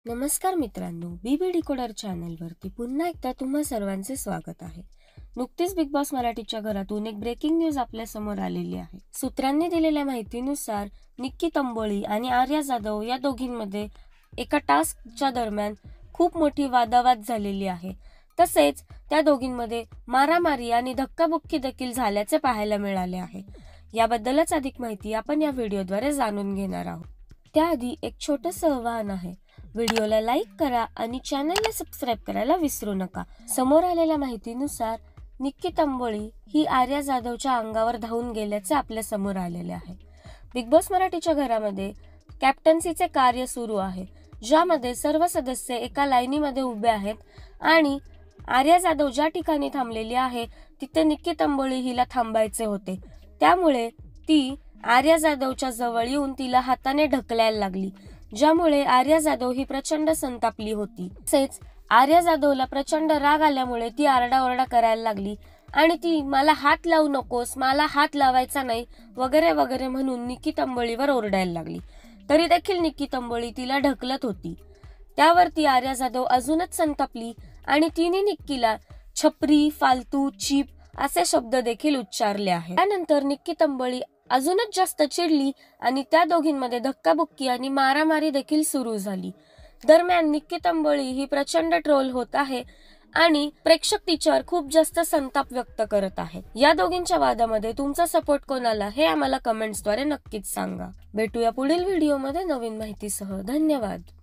नमस्कार मित्रांनो, बीबी डिकोडर चॅनलवरती पुन्हा एकदा तुम्हा सर्वांचे स्वागत आहे। नुकतीच बिग बॉस मराठीच्या घरातून एक ब्रेकिंग न्यूज आपल्या समोर आलेली आहे। सूत्रांनी दिलेल्या माहितीनुसार निक्की तंबोळी आणि आर्या जाधव या दोघींमध्ये एका टास्कच्या दरम्यान खूप मोठी वादावाद झालेली आहे। तसेच त्या दोघींमध्ये मारामारी आणि धक्काबुक्की देखील झाल्याचे पाहायला मिळाले आहे। याबद्दलच अधिक माहिती आपण या व्हिडिओद्वारे जाणून घेणार आहोत। त्याआधी एक छोटंसं आवाहन आहे, व्हिडिओला लाईक करा आणि चॅनलला सबस्क्राइब करायला विसरू नका। समोर आलेल्या माहितीनुसार निक्की तंबोळी ही आर्या जाधवच्या अंगावर धावून गेल्याचे आपल्या समोर आलेले आहे। बिग बॉस मराठीच्या घरामध्ये कॅप्टन्सीचे कार्य सुरू आहे, ज्यामध्ये सर्व सदस्य एका लाईनीमध्ये उभे आहेत आणि आर्या जाधव ज्या ठिकाणी थांबलेली आहे तिथे निक्की तंबोळी हिला थांबायचे होते। त्यामुळे ती आर्या जाधवच्या जवळ येऊन तिला हाताने ढकलायला लागली, ज्यामुळे आर्या जाधव ही प्रचंड संतापली होती। तसेच आर्या जाधवला प्रचंड राग आल्यामुळे ती आरडाओरडा करायला लागली आणि ती मला हात लावू नकोस, मला हात लावायचा नाही वगैरे वगैरे म्हणून निक्की तंबोळीवर ओरडायला लागली। तरी देखील निक्की तंबोळी तिला ढकलत होती। त्यावरती आर्या जाधव अजूनच संतापली आणि तिने निक्कीला छपरी, फालतू, चीप असे शब्द देखील उच्चारले आहेत। त्यानंतर निक्की तंबोळी अजूनच जास्त चिडली आणि त्या दोघींमध्ये धक्काबुक्की आणि मारामारी देखील सुरू झाली। दरम्यान निक्की तंबोळी ही प्रचंड ट्रोल होत आहे आणि प्रेक्षक तिच्यावर खूप जास्त संताप व्यक्त करत आहेत। या दोघींच्या वादामध्ये तुमचा सपोर्ट कोणाला हे आम्हाला कमेंट्सद्वारे नक्कीच सांगा। भेटूया पुढील व्हिडिओमध्ये नवीन माहितीसह। धन्यवाद।